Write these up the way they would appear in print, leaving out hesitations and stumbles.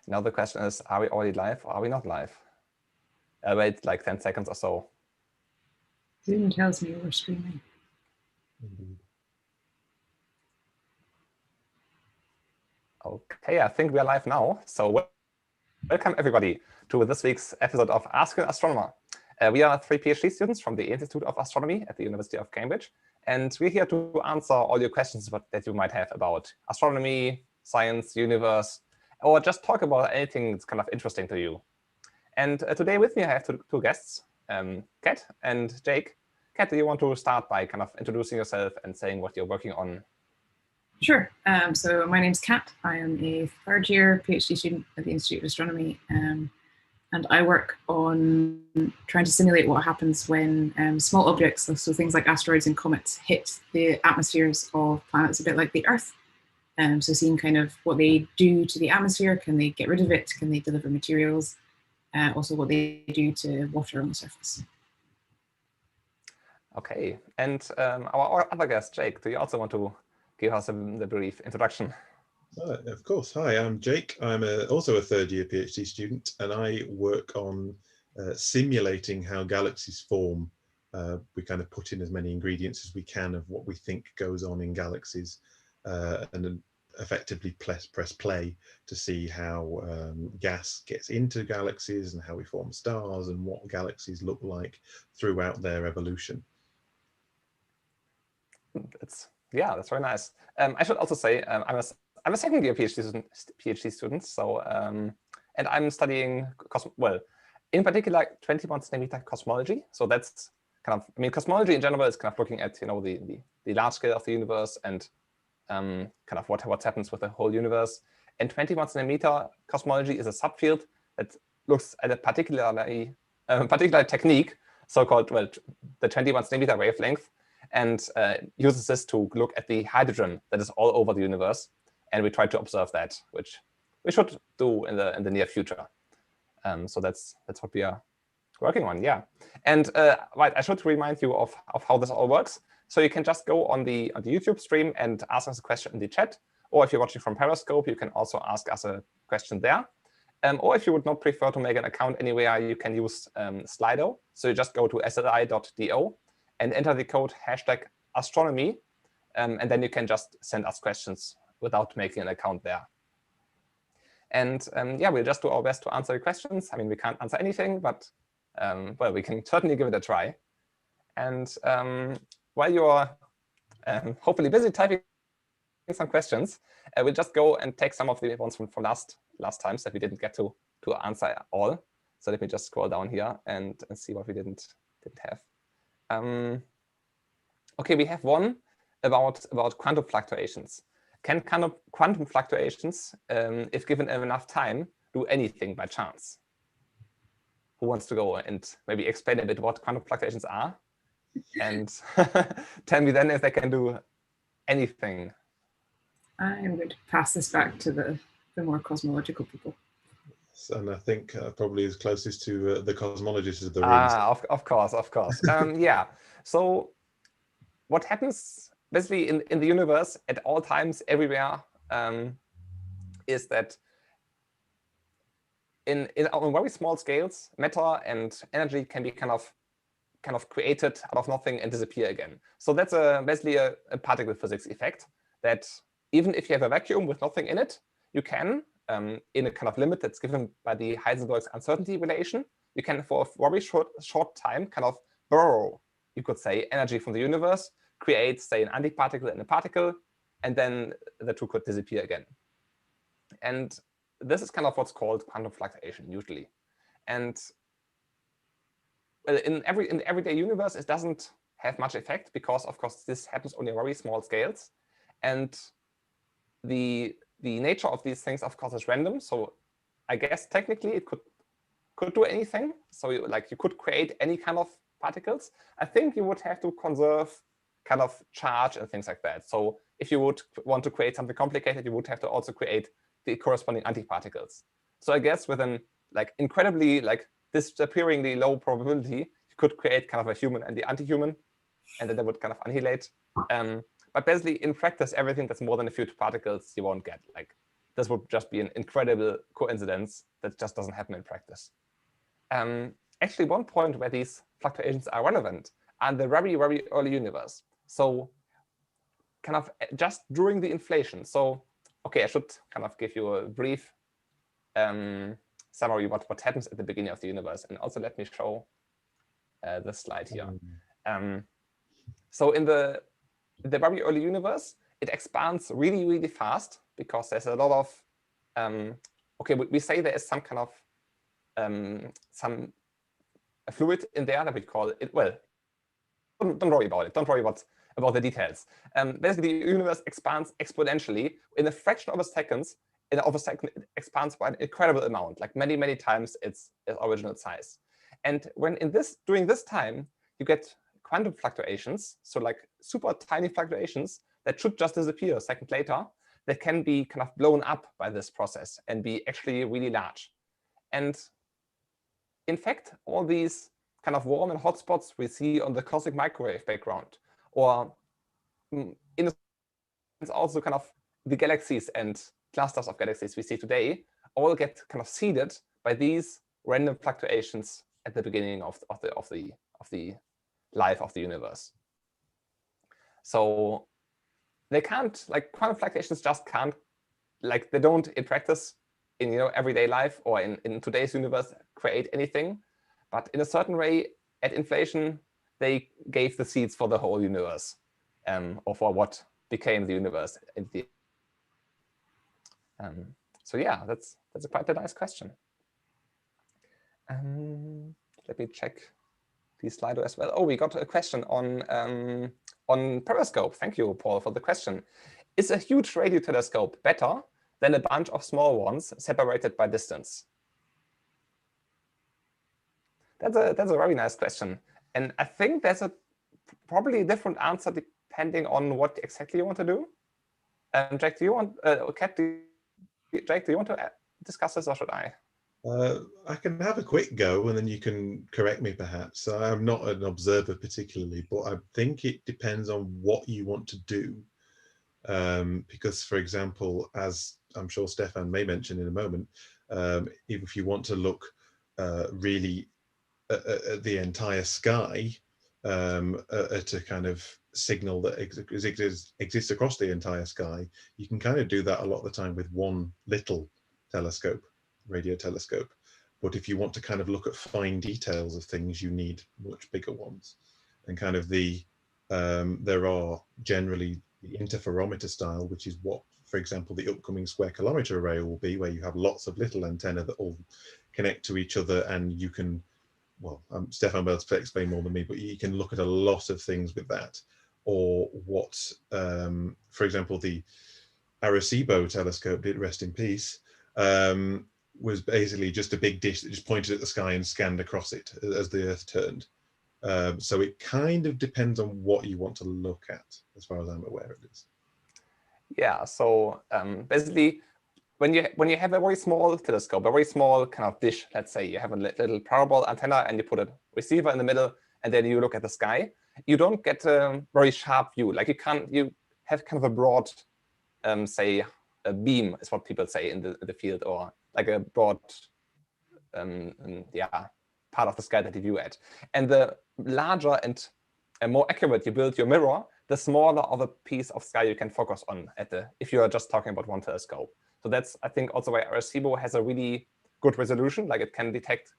Now the question is, are we already live or are we not live? I'll wait like 10 seconds or so. Zoom tells me we're streaming. Okay, I think we are live now. So welcome everybody to this week's episode of Ask an Astronomer. We are 3 PhD students from the Institute of Astronomy at the University of Cambridge, and we're here to answer all your questions that you might have about astronomy, science, universe, or just talk about anything that's kind of interesting to you. And today with me I have two guests, Kat and Jake. Kat, do you want to start by kind of introducing yourself and saying what you're working on? Sure. So my name's Kat. I am a third year PhD student at the Institute of Astronomy, and I work on trying to simulate what happens when small objects, so things like asteroids and comets, hit the atmospheres of planets a bit like the Earth. So seeing kind of what they do to the atmosphere, can they get rid of it, can they deliver materials, also what they do to water on the surface. Okay, and our other guest, Jake, do you also want to give us the brief introduction? Of course. Hi, I'm Jake. I'm also a third year PhD student, and I work on simulating how galaxies form. We kind of put in as many ingredients as we can of what we think goes on in galaxies, and then effectively press play to see how gas gets into galaxies and how we form stars and what galaxies look like throughout their evolution. That's very nice. I should also say I'm a second year PhD student, so and I'm studying in particular 21 centimeter cosmology. So that's kind of, cosmology in general is kind of looking at the large scale of the universe and kind of what happens with the whole universe. And 21 centimeter cosmology is a subfield that looks at a particular technique, so-called the 21 centimeter wavelength, and uses this to look at the hydrogen that is all over the universe. And we try to observe that, which we should do in the near future. So that's what we are working on, yeah. And right, I should remind you of how this all works. So you can just go on the YouTube stream and ask us a question in the chat. Or if you're watching from Periscope, you can also ask us a question there. Or if you would not prefer to make an account anywhere, you can use Slido. So you just go to sli.do and enter the code #astronomy. And then you can just send us questions without making an account there. And yeah, we'll just do our best to answer your questions. I mean, we can't answer anything, but well, we can certainly give it a try. And while you're hopefully busy typing some questions, we'll just go and take some of the ones from last times that we didn't get to answer all. So let me just scroll down here and see what we didn't have. Okay, we have one about quantum fluctuations. Can quantum fluctuations, if given enough time, do anything by chance? Who wants to go and maybe explain a bit what quantum fluctuations are? And tell me then if they can do anything. I'm going to pass this back to the more cosmological people. And I think probably as closest to the cosmologists of the room. Of course. Yeah. So what happens basically in the universe at all times, everywhere, is that on very small scales, matter and energy can be kind of created out of nothing and disappear again. So that's basically a particle physics effect, that even if you have a vacuum with nothing in it, you can, in a kind of limit that's given by the Heisenberg's uncertainty relation, you can for a very short time kind of borrow, you could say, energy from the universe, create, say, an antiparticle and a particle, and then the two could disappear again. And this is kind of what's called quantum fluctuation usually. And in the everyday universe, it doesn't have much effect because, of course, this happens only on very small scales. And the nature of these things, of course, is random. So I guess technically it could do anything. So you could create any kind of particles. I think you would have to conserve kind of charge and things like that. So if you would want to create something complicated, you would have to also create the corresponding antiparticles. So I guess with an incredibly disappearingly low probability, you could create kind of a human and the anti-human, and then they would kind of annihilate. But basically, in practice, everything that's more than a few particles you won't get. this would just be an incredible coincidence that just doesn't happen in practice. Actually, one point where these fluctuations are relevant are in the very, very early universe. So kind of just during the inflation. So, okay, I should kind of give you a brief summary what happens at the beginning of the universe. And also let me show this slide here. So in the very early universe, it expands really, really fast because there's a lot of, okay, we say there is some kind of, some fluid in there that we call it, well, don't worry about it. Don't worry about the details. Basically, the universe expands exponentially in a fraction of a second. In a second, it expands by an incredible amount, like many, many times its original size. And when during this time, you get quantum fluctuations, so like super tiny fluctuations that should just disappear a second later, that can be kind of blown up by this process and be actually really large. And in fact, all these kind of warm and hot spots we see on the cosmic microwave background, or in a sense also kind of the galaxies and clusters of galaxies we see today, all get kind of seeded by these random fluctuations at the beginning of the life of the universe. So they can't, like quantum fluctuations just can't, like they don't in practice in everyday life or in today's universe create anything, but in a certain way at inflation they gave the seeds for the whole universe, or for what became the universe in the so yeah, that's quite a nice question. Let me check the Slido as well. Oh, we got a question on Periscope. Thank you, Paul, for the question. Is a huge radio telescope better than a bunch of small ones separated by distance? That's a very nice question, and I think there's probably a different answer depending on what exactly you want to do. Jake, do you want Jake, do you want to discuss this, or should I? I can have a quick go and then you can correct me perhaps. I'm not an observer particularly, but I think it depends on what you want to do. Because, for example, as I'm sure Stefan may mention in a moment, if you want to look really at the entire sky, at a kind of signal that exists across the entire sky, you can kind of do that a lot of the time with one little telescope, radio telescope. But if you want to kind of look at fine details of things, you need much bigger ones. And kind of there are generally the interferometer style, which is what, for example, the upcoming square kilometer array will be, where you have lots of little antennae that all connect to each other, and you can, well, Stefan will explain more than me, but you can look at a lot of things with that. Or what, for example, the Arecibo telescope did, rest in peace, was basically just a big dish that just pointed at the sky and scanned across it as the Earth turned. So it kind of depends on what you want to look at, as far as I'm aware it is. Yeah, so basically, when you have a very small telescope, a very small kind of dish, let's say you have a little parabol antenna and you put a receiver in the middle, and then you look at the sky, you don't get a very sharp view. Like you have kind of a broad, say, a beam is what people say in the field, or like a broad, yeah, part of the sky that you view at. And the larger and more accurate you build your mirror, the smaller of a piece of sky you can focus on if you are just talking about one telescope. So that's, I think, also why Arecibo has a really good resolution. Like it can detect,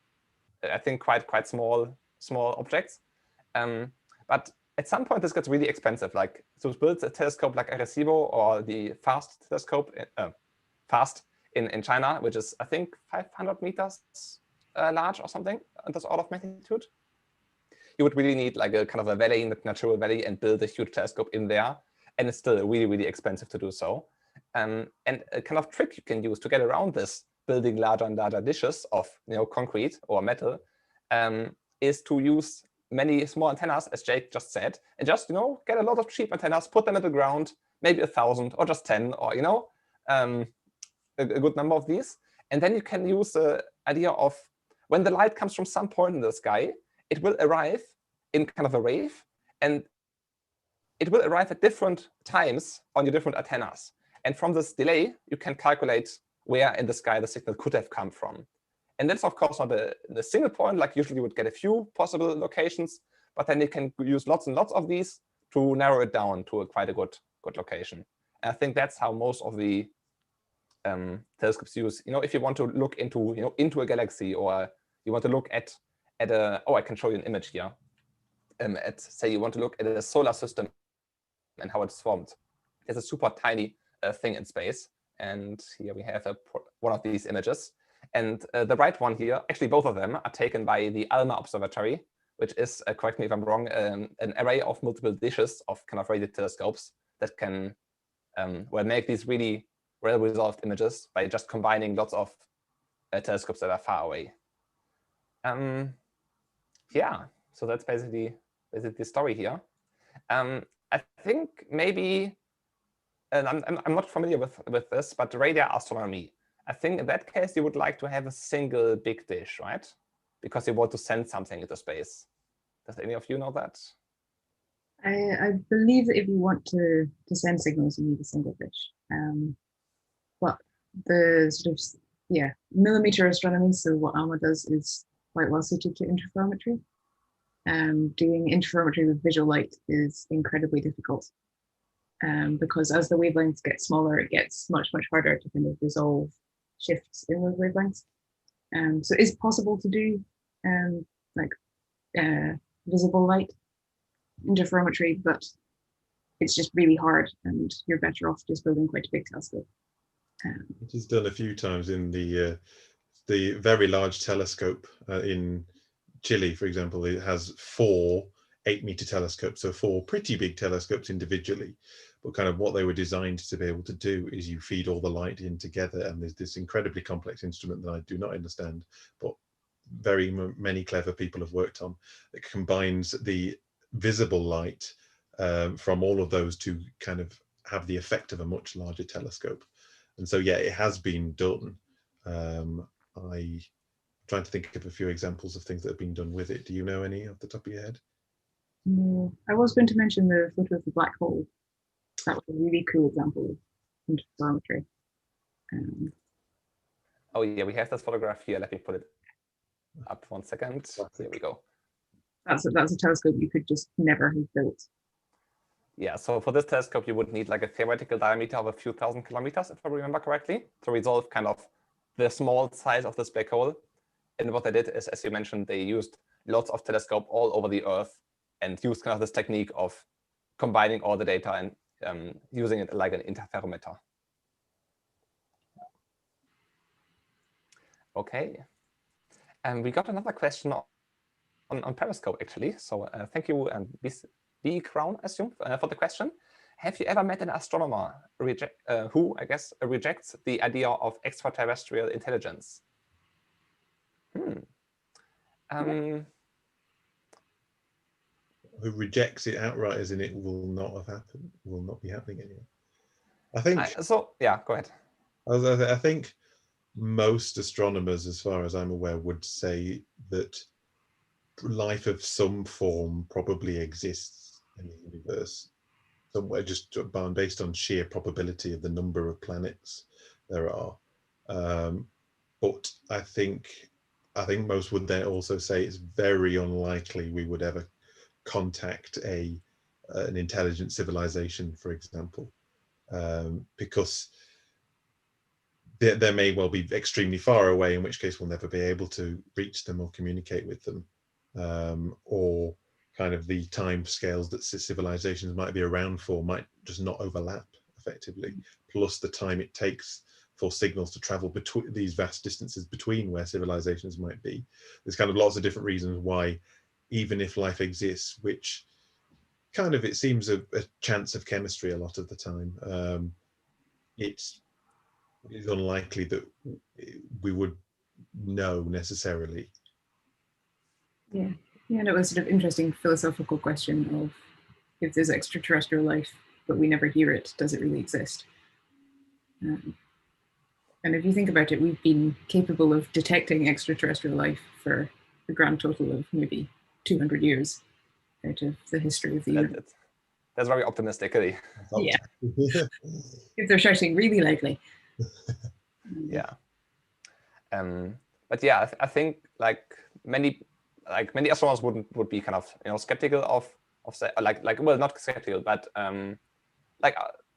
I think, quite small objects. But at some point, this gets really expensive. Like to build a telescope like Arecibo or the FAST telescope, FAST in China, which is, I think, 500 meters large or something, and that's order of magnitude. You would really need like a kind of a valley, natural valley, and build a huge telescope in there. And it's still really, really expensive to do so. And a kind of trick you can use to get around this, building larger and larger dishes of concrete or metal, is to use many small antennas, as Jake just said, and just get a lot of cheap antennas, put them in the ground, maybe 1,000 or just 10, or a good number of these, and then you can use the idea of when the light comes from some point in the sky, it will arrive in kind of a wave, and it will arrive at different times on your different antennas. And from this delay, you can calculate where in the sky the signal could have come from. And that's, of course, not a single point, like usually you would get a few possible locations, but then you can use lots and lots of these to narrow it down to quite a good location. And I think that's how most of the telescopes use. If you want to look into, into a galaxy, or you want to look at a, I can show you an image here. Say you want to look at a solar system and how it's formed. It's a super tiny thing in space. And here we have one of these images. And the right one here, actually both of them are taken by the ALMA observatory, which is, correct me if I'm wrong, an array of multiple dishes of kind of radio telescopes that can make these really well-resolved images by just combining lots of telescopes that are far away. Yeah, so that's basically the story here. I think maybe, and I'm not familiar with this, but radar astronomy. I think in that case, you would like to have a single big dish, right? Because you want to send something into space. Does any of you know that? I believe that if you want to send signals, you need a single dish. But the sort of, millimeter astronomy, so what ALMA does is quite well suited to interferometry. Doing interferometry with visual light is incredibly difficult because as the wavelengths get smaller, it gets much harder to kind of resolve shifts in those wavelengths. So it is possible to do visible light interferometry, but it's just really hard, and you're better off just building quite a big telescope. It is done a few times in the very large telescope in Chile, for example. It has 4 8-meter telescopes, so 4 pretty big telescopes individually. But kind of what they were designed to be able to do is you feed all the light in together, and there's this incredibly complex instrument that I do not understand, but very many clever people have worked on, that combines the visible light from all of those to kind of have the effect of a much larger telescope. And so, yeah, it has been done. I'm trying to think of a few examples of things that have been done with it. Do you know any off the top of your head? No, I was going to mention the photo of the black hole. That was a really cool example of interferometry. Oh yeah, we have this photograph here. Let me put it up 1 second. Here we go. That's a telescope you could just never have built. Yeah, so for this telescope, you would need like a theoretical diameter of a few thousand kilometers, if I remember correctly, to resolve kind of the small size of this black hole. And what they did is, as you mentioned, they used lots of telescope all over the Earth and used kind of this technique of combining all the data and using it like an interferometer. Okay, and we got another question on Periscope, actually. So thank you, and B Crown, I assume, for the question. Have you ever met an astronomer who, I guess, rejects the idea of extraterrestrial intelligence? Who rejects it outright, as in it will not have happened, will not be happening anymore? I think. Yeah, go ahead. I think most astronomers, as far as I'm aware, would say that life of some form probably exists in the universe somewhere, just based on sheer probability of the number of planets there are. But I think most would then also say it's very unlikely we would ever contact an intelligent civilization, for example, because they may well be extremely far away, in which case we'll never be able to reach them or communicate with them, or kind of the time scales that civilizations might be around for might just not overlap effectively, plus the time it takes for signals to travel between these vast distances between where civilizations might be. There's kind of lots of different reasons why, even if life exists, which kind of, it seems a chance of chemistry a lot of the time, it's unlikely that we would know necessarily. Yeah, and it was sort of interesting philosophical question of, if there's extraterrestrial life, but we never hear it, does it really exist? And if you think about it, we've been capable of detecting extraterrestrial life for a grand total of maybe 200 years out of the history of the universe. That's very optimistic. Really. Yeah. If they're shouting really loudly. Yeah. But yeah, I think like many astronomers would be kind of skeptical of well, not skeptical, but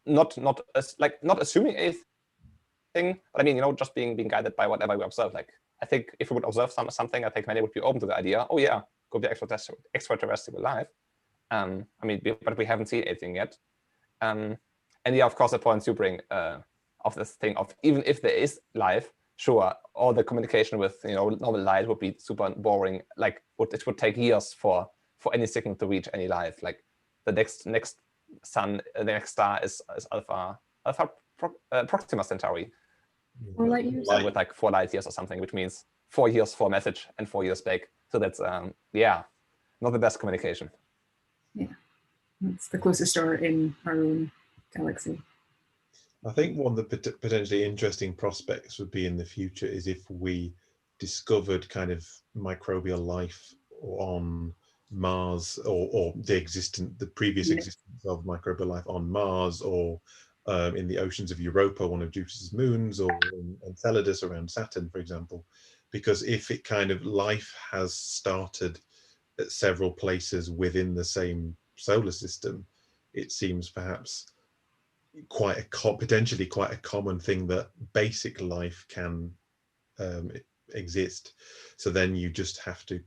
not assuming anything. But I mean, just being guided by whatever we observe. Like I think if we would observe something, I think many would be open to the idea. Oh yeah, could be extraterrestrial life. I mean, but we haven't seen anything yet. And yeah, of course, the points you bring of this thing of even if there is life, sure, all the communication with normal light would be super boring. Like it would take years for any signal to reach any life. Like the next sun, the next star is Alpha Proxima Centauri, light years with like 4 light years or something, which means 4 years for a message and 4 years back. So that's yeah, not the best communication. Yeah, it's the closest star in our own galaxy. I think one of the potentially interesting prospects would be in the future is if we discovered kind of microbial life on Mars, or the previous existence of microbial life on Mars, or in the oceans of Europa, one of Jupiter's moons, or in Enceladus around Saturn, for example. Because if it kind of life has started at several places within the same solar system, it seems perhaps potentially quite a common thing that basic life can exist. So then you just have to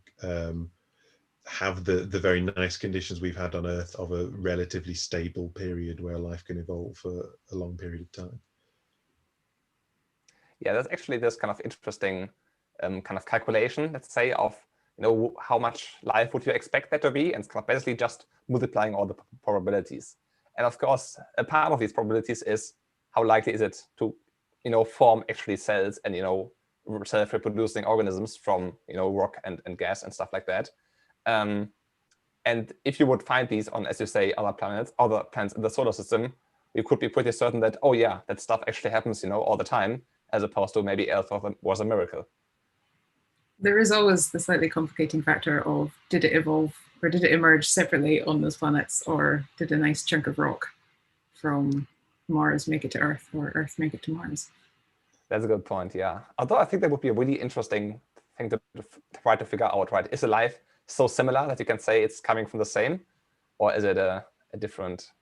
have the very nice conditions we've had on Earth of a relatively stable period where life can evolve for a long period of time. Yeah, that's actually this kind of interesting kind of calculation, let's say, of how much life would you expect that to be, and it's kind of basically just multiplying all the probabilities. And of course, a part of these probabilities is how likely is it to form actually cells and self-reproducing organisms from rock and gas and stuff like that. And if you would find these on, as you say, other planets in the solar system, you could be pretty certain that, oh yeah, that stuff actually happens all the time, as opposed to maybe Earth was a miracle. There is always the slightly complicating factor of, did it evolve or did it emerge separately on those planets, or did a nice chunk of rock from Mars make it to Earth, or Earth make it to Mars? That's a good point, yeah. Although I think that would be a really interesting thing to try to figure out, right? Is a life so similar that you can say it's coming from the same, or is it a different,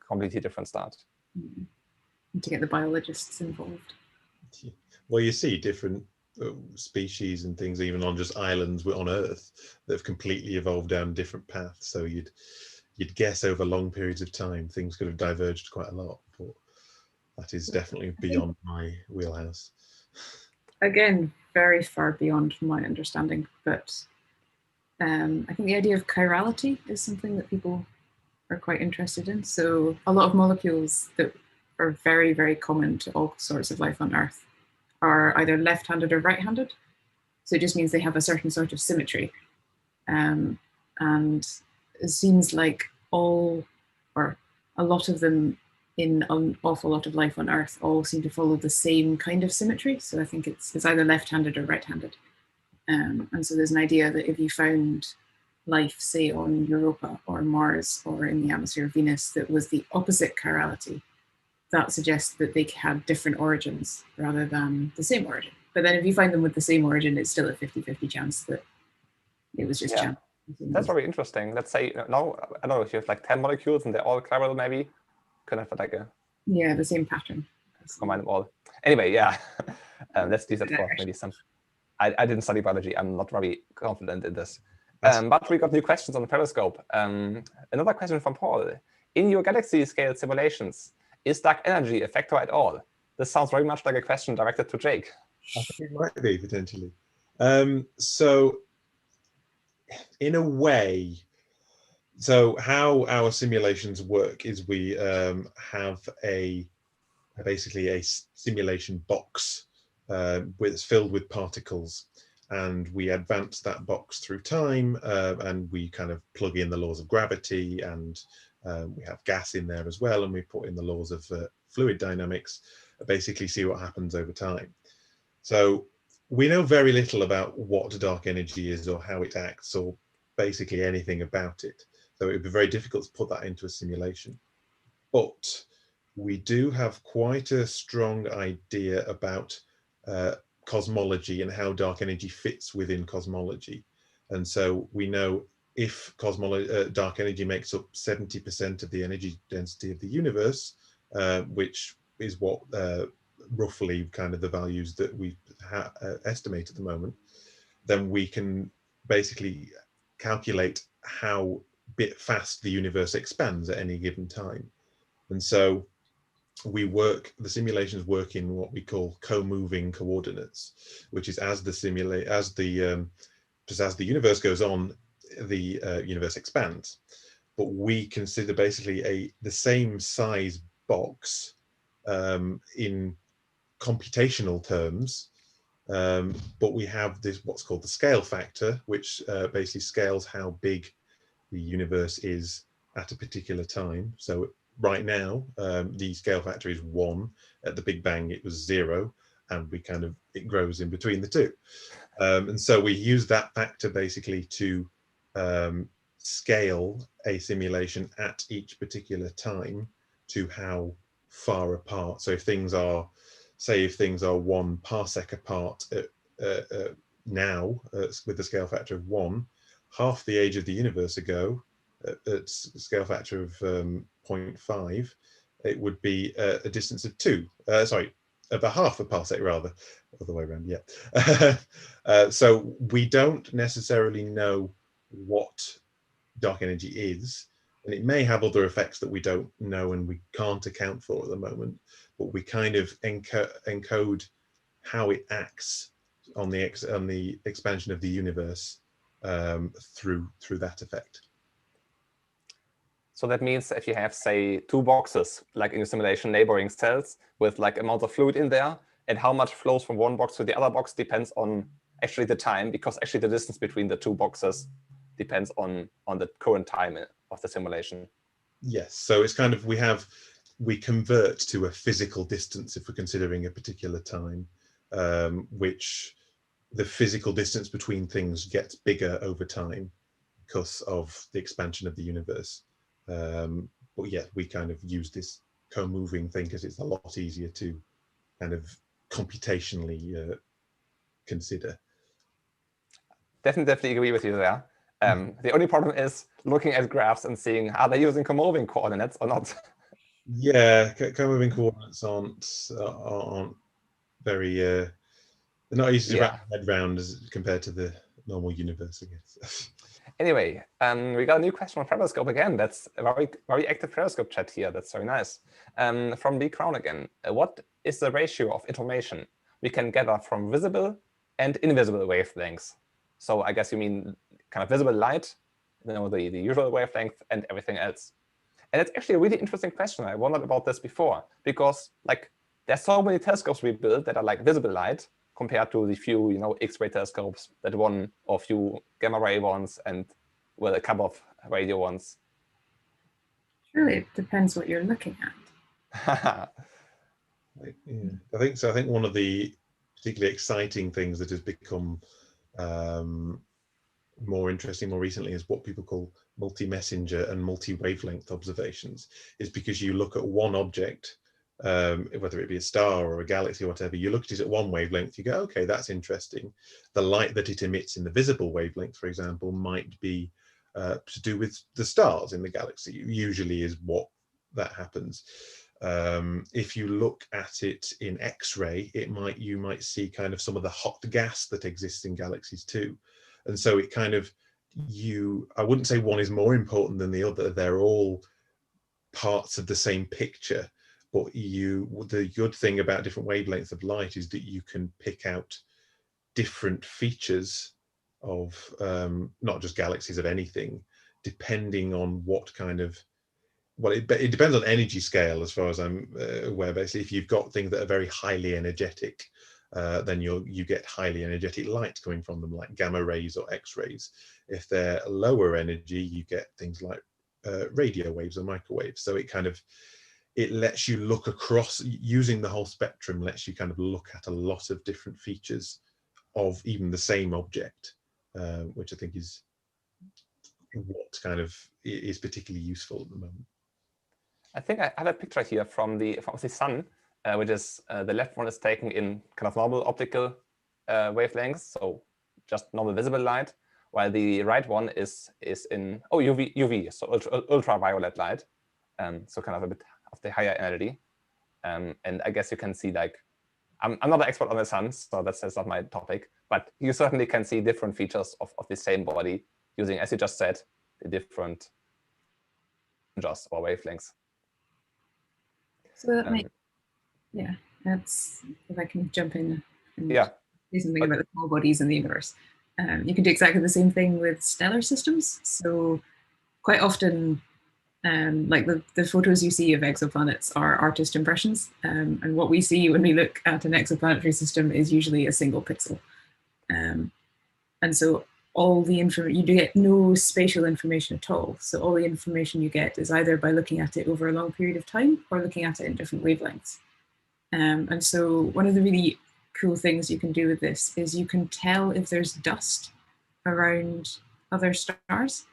completely different start? And to get the biologists involved. Well, you see different species and things even on just islands on Earth that have completely evolved down different paths. So you'd guess over long periods of time things could have diverged quite a lot, but that is definitely beyond my wheelhouse. Again, very far beyond my understanding, but I think the idea of chirality is something that people are quite interested in. So a lot of molecules that are very, very common to all sorts of life on Earth are either left-handed or right-handed. So it just means they have a certain sort of symmetry. And it seems like all, or a lot of them in an awful lot of life on Earth all seem to follow the same kind of symmetry. So I think it's either left-handed or right-handed. And so there's an idea that if you found life, say, on Europa or Mars or in the atmosphere of Venus that was the opposite chirality, that suggests that they had different origins rather than the same origin. But then if you find them with the same origin, it's still a 50-50 chance that it was just chance. That's very interesting. Let's say now, I don't know, if you have like 10 molecules and they're all chiral, maybe could have like the same pattern. Combine them all. Anyway, yeah. Let's use that for maybe some. I didn't study biology. I'm not very confident in this. But we got new questions on the Periscope. Another question from Paul. In your galaxy scale simulations, is dark energy a factor at all? This sounds very much like a question directed to Jake. I think it might be, potentially. So in a way, so how our simulations work is we have basically a simulation box it's filled with particles, and we advance that box through time, and we kind of plug in the laws of gravity, and we have gas in there as well, and we put in the laws of fluid dynamics, basically see what happens over time. So we know very little about what dark energy is or how it acts or basically anything about it. So it would be very difficult to put that into a simulation. But we do have quite a strong idea about cosmology and how dark energy fits within cosmology. And so we know if dark energy makes up 70% of the energy density of the universe, which is what roughly kind of the values that we estimate at the moment, then we can basically calculate how fast the universe expands at any given time. And so the simulations work in what we call co-moving coordinates, which is as the universe goes on, the universe expands. But we consider basically the same size box in computational terms, but we have this what's called the scale factor, which basically scales how big the universe is at a particular time. So right now, the scale factor is 1. At the Big Bang, it was 0, and it grows in between the two. And so we use that factor basically to scale a simulation at each particular time to how far apart. So if things are 1 parsec apart now with the scale factor of 1, half the age of the universe ago, at scale factor of 0.5, it would be a distance of 2. Of a half a parsec rather, other way around. Yeah. So we don't necessarily know what dark energy is, and it may have other effects that we don't know and we can't account for at the moment. But we kind of encode how it acts on the expansion of the universe through that effect. So that means if you have, say, 2 boxes, like in a simulation, neighboring cells with like amount of fluid in there, and how much flows from one box to the other box depends on actually the time, because actually the distance between the 2 boxes depends on the current time of the simulation. Yes, so it's kind of, we convert to a physical distance if we're considering a particular time, which the physical distance between things gets bigger over time because of the expansion of the universe. But yeah, we kind of use this co-moving thing because it's a lot easier to kind of computationally consider. Definitely agree with you there. The only problem is looking at graphs and seeing, are they using co-moving coordinates or not? Yeah, co-moving coordinates aren't very, they're not easy to wrap your head around as compared to the normal universe, I guess. Anyway, we got a new question on Periscope again. That's a very active Periscope chat here. That's very nice. From Lee Crown again. What is the ratio of information we can gather from visible and invisible wavelengths? So I guess you mean kind of visible light, the usual wavelength, and everything else. And it's actually a really interesting question. I wondered about this before, because like there's so many telescopes we build that are like visible light, compared to the few, X-ray telescopes, that one or few gamma ray ones, and well, a couple of radio ones. Surely it depends what you're looking at. Yeah, I think so. I think one of the particularly exciting things that has become more interesting more recently is what people call multi-messenger and multi-wavelength observations, is because you look at one object, whether it be a star or a galaxy or whatever, you look at it at one wavelength, you go, okay, that's interesting. The light that it emits in the visible wavelength, for example, might be to do with the stars in the galaxy, usually is what that happens. If you look at it in X-ray, you might see kind of some of the hot gas that exists in galaxies too. And so it kind of, I wouldn't say one is more important than the other. They're all parts of the same picture. But the good thing about different wavelengths of light is that you can pick out different features of not just galaxies, of anything, depending on what kind of, well, it depends on energy scale as far as I'm aware. Basically, if you've got things that are very highly energetic, then you get highly energetic light coming from them, like gamma rays or X-rays. If they're lower energy, you get things like radio waves or microwaves. So it lets you look across, using the whole spectrum lets you kind of look at a lot of different features of even the same object, which I think is what kind of is particularly useful at the moment. I think I have a picture here from the sun, which is the left one is taken in kind of normal optical wavelengths, so just normal visible light, while the right one is in UV, so ultraviolet light, so kind of a bit of the higher energy. And I guess you can see, like, I'm not an expert on the sun, so that's not my topic, but you certainly can see different features of the same body using, as you just said, the different just or wavelengths. So that makes, yeah, that's, if I can jump in and yeah, say something about the small bodies in the universe. You can do exactly the same thing with stellar systems. So quite often, like the photos you see of exoplanets are artist impressions. And what we see when we look at an exoplanetary system is usually a single pixel. And so all the information, you do get no spatial information at all. So all the information you get is either by looking at it over a long period of time or looking at it in different wavelengths. And so one of the really cool things you can do with this is you can tell if there's dust around other stars.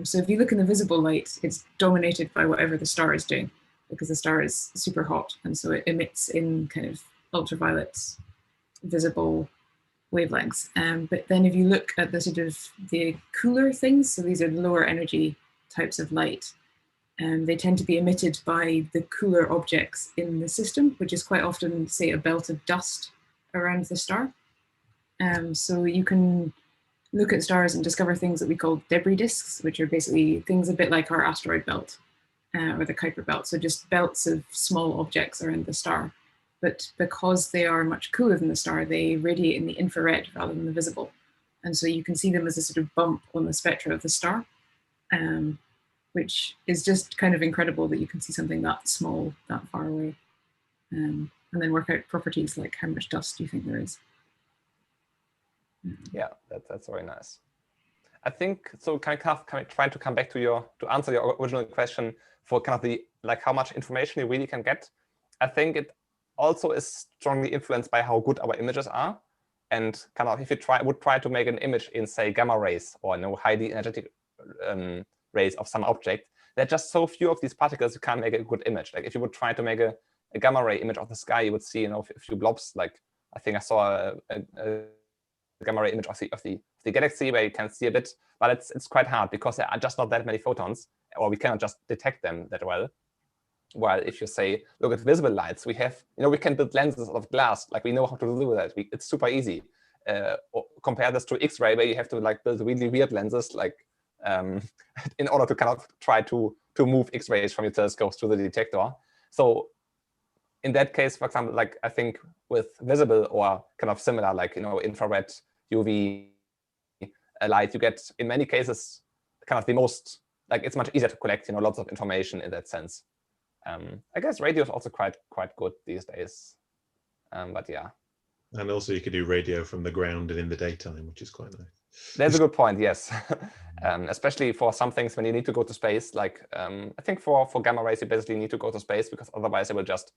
So if you look in the visible light, it's dominated by whatever the star is doing, because the star is super hot, and so it emits in kind of ultraviolet visible wavelengths. But then if you look at the sort of the cooler things, so these are lower energy types of light, they tend to be emitted by the cooler objects in the system, which is quite often, say, a belt of dust around the star. So you can look at stars and discover things that we call debris disks, which are basically things a bit like our asteroid belt or the Kuiper belt. So just belts of small objects around the star. But because they are much cooler than the star, they radiate in the infrared rather than the visible. And so you can see them as a sort of bump on the spectra of the star, which is just kind of incredible that you can see something that small, that far away, and then work out properties like how much dust do you think there is. Yeah, that's very nice. I think so. Can I try to come back to answer your original question for kind of the, like, how much information you really can get? I think it also is strongly influenced by how good our images are, and kind of if you would try to make an image in, say, gamma rays or highly energetic rays of some object, there are just so few of these particles you can't make a good image. Like if you would try to make a gamma ray image of the sky, you would see a few blobs. Like I think I saw a gamma ray image of the galaxy where you can see a bit, but it's quite hard because there are just not that many photons, or we cannot just detect them that well. While if you say, look at visible lights, we have, we can build lenses out of glass, like we know how to do that. It's super easy. Compare this to X-ray, where you have to like build really weird lenses, like in order to kind of try to move X-rays from your telescopes to the detector. So in that case, for example, like I think with visible or kind of similar, like infrared, UV light, you get in many cases kind of the most, like it's much easier to collect lots of information in that sense. I guess radio is also quite good these days, but yeah. And also you could do radio from the ground and in the daytime, which is quite nice. That's a good point, yes. Especially for some things when you need to go to space, like I think for gamma rays you basically need to go to space, because otherwise it will just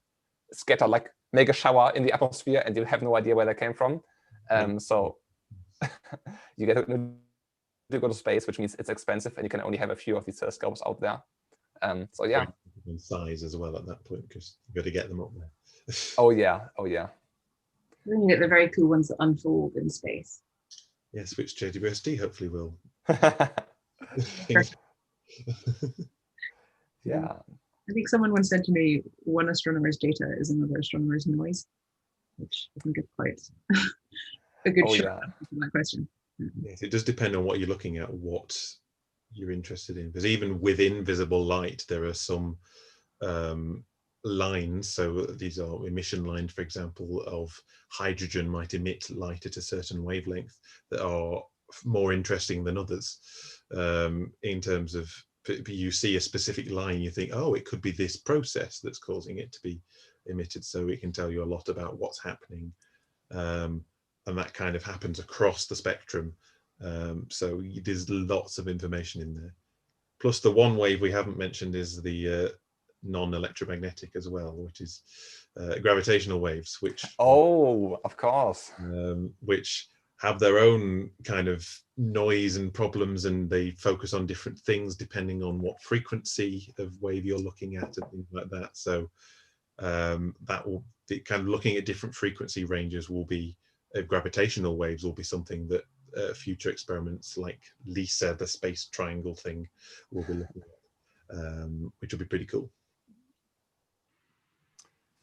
scatter, like make a shower in the atmosphere and you have no idea where they came from. So you get to go to space, which means it's expensive and you can only have a few of these telescopes out there. So yeah. In size as well at that point, because you've got to get them up there. Oh yeah. Then you get the very cool ones that unfold in space. Yes, which JWST hopefully will. Yeah. I think someone once said to me, one astronomer's data is another astronomer's noise, which I think is quite a good short answer to that question. Yes, it does depend on what you're looking at, what you're interested in, because even within visible light there are some lines. So these are emission lines, for example, of hydrogen might emit light at a certain wavelength that are more interesting than others. In terms of, you see a specific line, you think, oh, it could be this process that's causing it to be emitted, so it can tell you a lot about what's happening, and that kind of happens across the spectrum. So there's lots of information in there. Plus the one wave we haven't mentioned is the non-electromagnetic as well, which is gravitational waves, which of course, which have their own kind of noise and problems, and they focus on different things depending on what frequency of wave you're looking at and things like that. So that will be kind of looking at different frequency ranges will be gravitational waves will be something that future experiments like LISA, the space triangle thing, will be looking at, which will be pretty cool.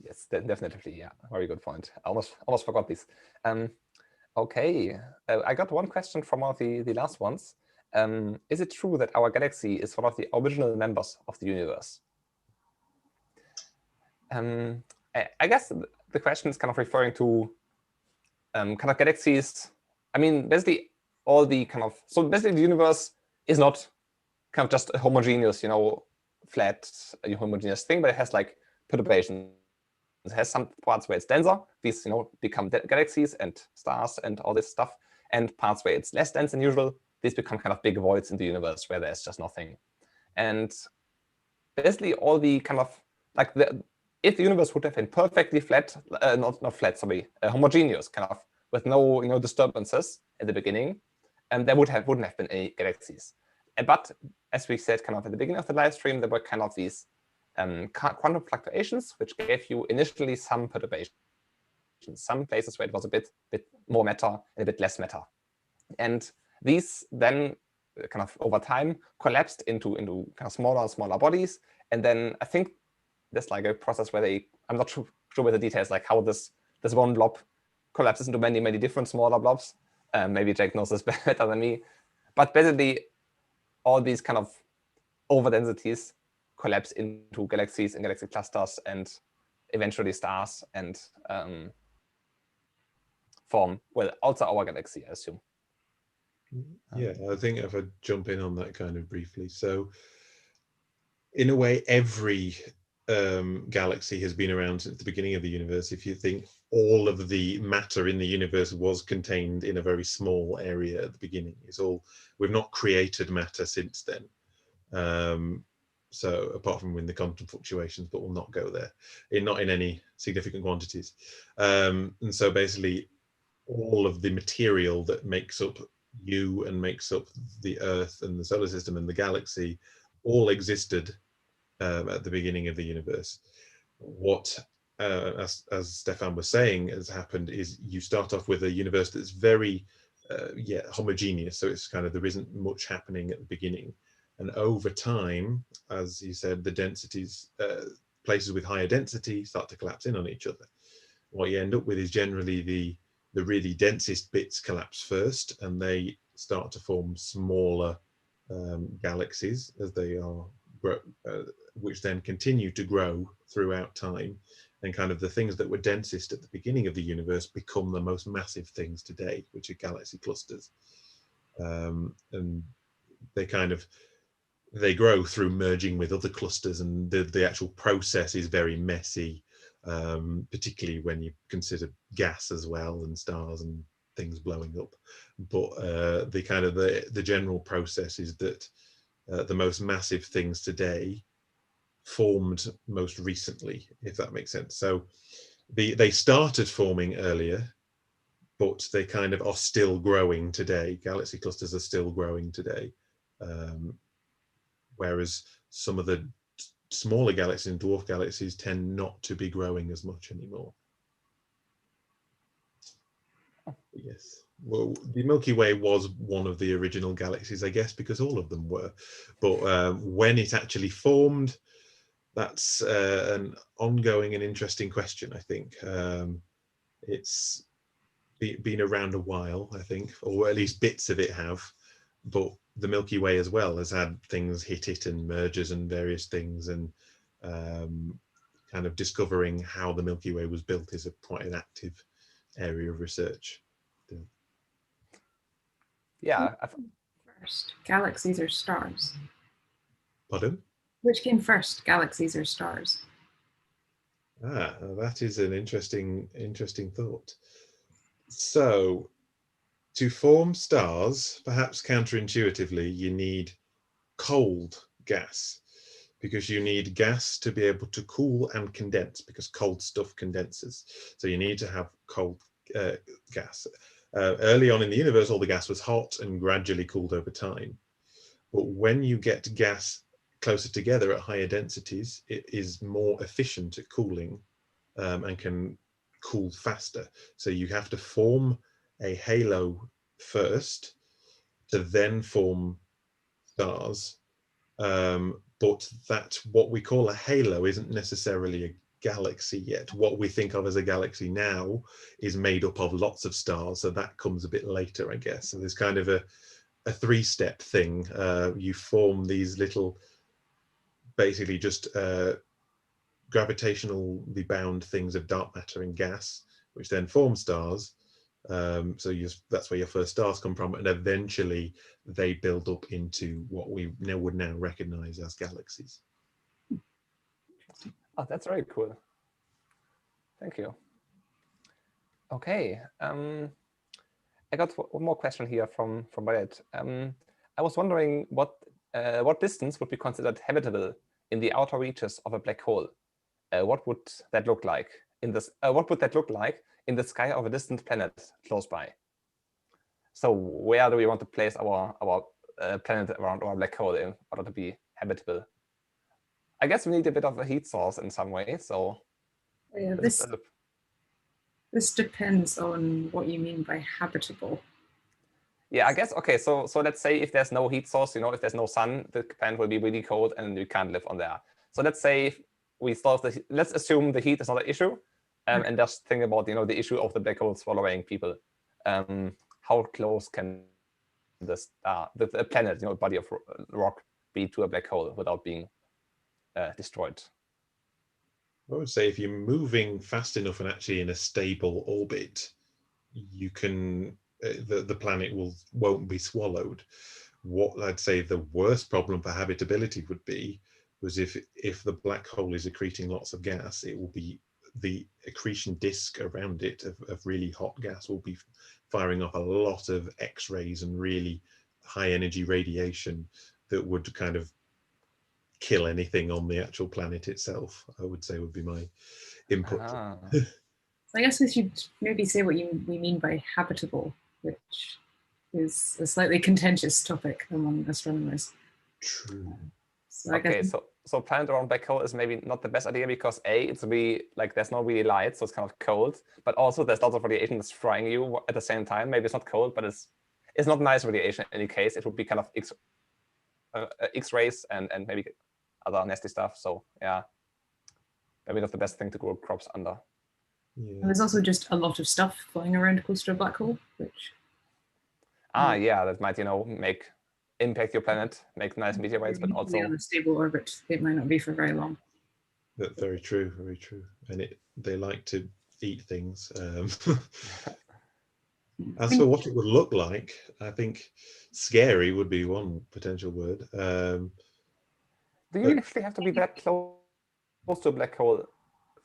Yes, definitely. Yeah, very good point. I almost forgot this. Okay, I got one question from one of the last ones. Is it true that our galaxy is one of the original members of the universe? I guess the question is kind of referring to kind of galaxies. I mean, basically all the kind of, so basically the universe is not kind of just a homogeneous, flat, homogeneous thing, but it has like perturbations. It has some parts where it's denser. These, become galaxies and stars and all this stuff. And parts where it's less dense than usual. These become kind of big voids in the universe where there's just nothing. And basically all the kind of, like, if the universe would have been perfectly flat, not flat, sorry, homogeneous, kind of, with no, disturbances at the beginning, and there wouldn't have been any galaxies. But as we said, kind of at the beginning of the live stream, there were kind of these quantum fluctuations, which gave you initially some perturbations, some places where it was a bit more matter and a bit less matter. And these then kind of over time collapsed into kind of smaller and smaller bodies. And then I think there's like a process where I'm not sure with the details, like how this one blob collapses into many, many different smaller blobs. Maybe Jake knows this better than me. But basically, all these kind of overdensities collapse into galaxies and galaxy clusters and eventually stars and form, well, also our galaxy, I assume. Yeah, I think if I jump in on that kind of briefly. So in a way, every galaxy has been around since the beginning of the universe. If you think all of the matter in the universe was contained in a very small area at the beginning, we've not created matter since then. So apart from in the quantum fluctuations, but we'll not go there, not in any significant quantities. And so basically all of the material that makes up you and makes up the Earth and the solar system and the galaxy all existed at the beginning of the universe. What, as Stefan was saying, has happened is you start off with a universe that's very homogeneous. So it's kind of, there isn't much happening at the beginning. And over time, as you said, the densities, places with higher density start to collapse in on each other. What you end up with is generally the really densest bits collapse first, and they start to form smaller galaxies as they are, which then continue to grow throughout time. And kind of the things that were densest at the beginning of the universe become the most massive things today, which are galaxy clusters. And they grow through merging with other clusters, and the actual process is very messy, particularly when you consider gas as well and stars and things blowing up. But the general process is that the most massive things today formed most recently, if that makes sense. So they started forming earlier, but they kind of are still growing today. Galaxy clusters are still growing today. Whereas some of the smaller galaxies and dwarf galaxies tend not to be growing as much anymore. Yes, well, the Milky Way was one of the original galaxies, I guess, because all of them were. But when it actually formed, that's an ongoing and interesting question, I think. It's been around a while, I think, or at least bits of it have. But the Milky Way as well has had things hit it and mergers and various things, and kind of discovering how the Milky Way was built is quite an active area of research. Yeah. First, galaxies or stars? Pardon? Which came first, galaxies or stars? That is an interesting thought. So, to form stars, perhaps counterintuitively, you need cold gas, because you need gas to be able to cool and condense, because cold stuff condenses. So you need to have cold gas. Early on in the universe, all the gas was hot and gradually cooled over time. But when you get gas closer together at higher densities, it is more efficient at cooling and can cool faster. So you have to form a halo first to then form stars. But that what we call a halo isn't necessarily a galaxy yet. What we think of as a galaxy now is made up of lots of stars, so that comes a bit later, I guess. So there's kind of a three-step thing. You form these little, basically just gravitationally bound things of dark matter and gas, which then form stars. So that's where your first stars come from, and eventually they build up into what we would now recognize as galaxies. Oh, that's very cool. Thank you. Okay. I got one more question here from Violet. I was wondering what distance would be considered habitable in the outer reaches of a black hole. What would that look like in this? What would that look like in the sky of a distant planet close by? So where do we want to place our planet around our black hole in order to be habitable? I guess we need a bit of a heat source in some way. So yeah, this depends on what you mean by habitable. Yeah, I guess, okay, so let's say if there's no heat source, if there's no sun, the planet will be really cold and we can't live on there. So let's say we solve let's assume the heat is not an issue, and just think about, the issue of the black hole swallowing people. How close can the planet, body of rock, be to a black hole without being destroyed? I would say if you're moving fast enough and actually in a stable orbit, you can the planet won't be swallowed. What I'd say the worst problem for habitability would be was if the black hole is accreting lots of gas, it will be the accretion disk around it of really hot gas will be firing off a lot of X-rays and really high energy radiation that would kind of kill anything on the actual planet itself, I would say would be my input. So I guess we should maybe say what we mean by habitable, which is a slightly contentious topic among astronomers. True. So I guess so planet around black hole is maybe not the best idea because it's really like there's no really light, so it's kind of cold. But also there's lots of radiation that's frying you at the same time. Maybe it's not cold, but it's not nice radiation in any case. It would be kind of X-rays and maybe other nasty stuff. So yeah, maybe not the best thing to grow crops under. Yeah. And there's also just a lot of stuff flying around close to a black hole, which yeah, that might impact your planet, make nice meteorites, but also on a stable orbit, it might not be for very long. That's very true, very true. And they like to eat things. As for what it would look like, I think scary would be one potential word. Do you actually have to be that close to a black hole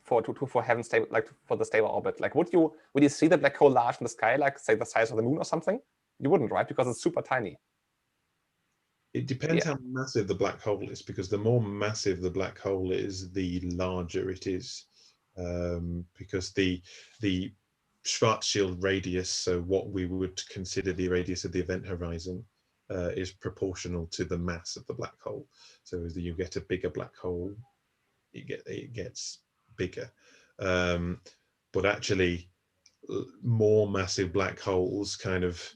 for having stable, like for the stable orbit? Like, would you see the black hole large in the sky, like say the size of the moon or something? You wouldn't, right? Because it's super tiny. It depends how massive the black hole is, because the more massive the black hole is, the larger it is. Because the Schwarzschild radius, so what we would consider the radius of the event horizon, is proportional to the mass of the black hole. So as you get a bigger black hole, it gets bigger. But actually, more massive black holes kind of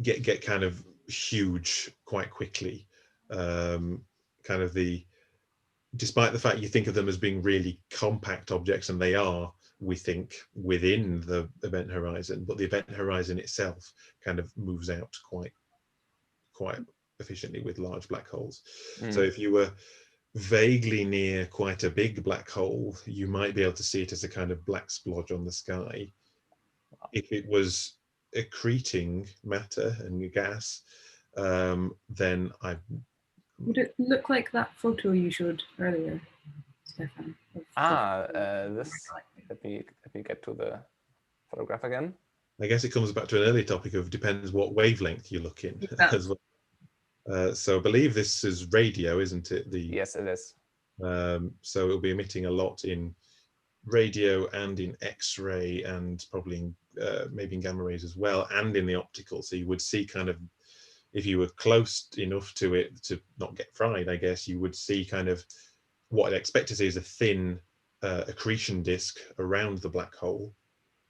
get kind of huge quite quickly. Kind of despite the fact you think of them as being really compact objects, and they are, we think, within the event horizon, but the event horizon itself kind of moves out quite efficiently with large black holes. So if you were vaguely near quite a big black hole, you might be able to see it as a kind of black splodge on the sky. If it was accreting matter and gas, then would it look like that photo you showed earlier, Stefan? This. Let me get to the photograph again. I guess it comes back to an earlier topic of depends what wavelength you look in as well. So I believe this is radio, isn't it? Yes, it is. So it'll be emitting a lot in radio and in X-ray and probably in, maybe in gamma rays as well, and in the optical. So you would see kind of, if you were close enough to it to not get fried, I guess, you would see kind of what I'd expect to see is a thin accretion disk around the black hole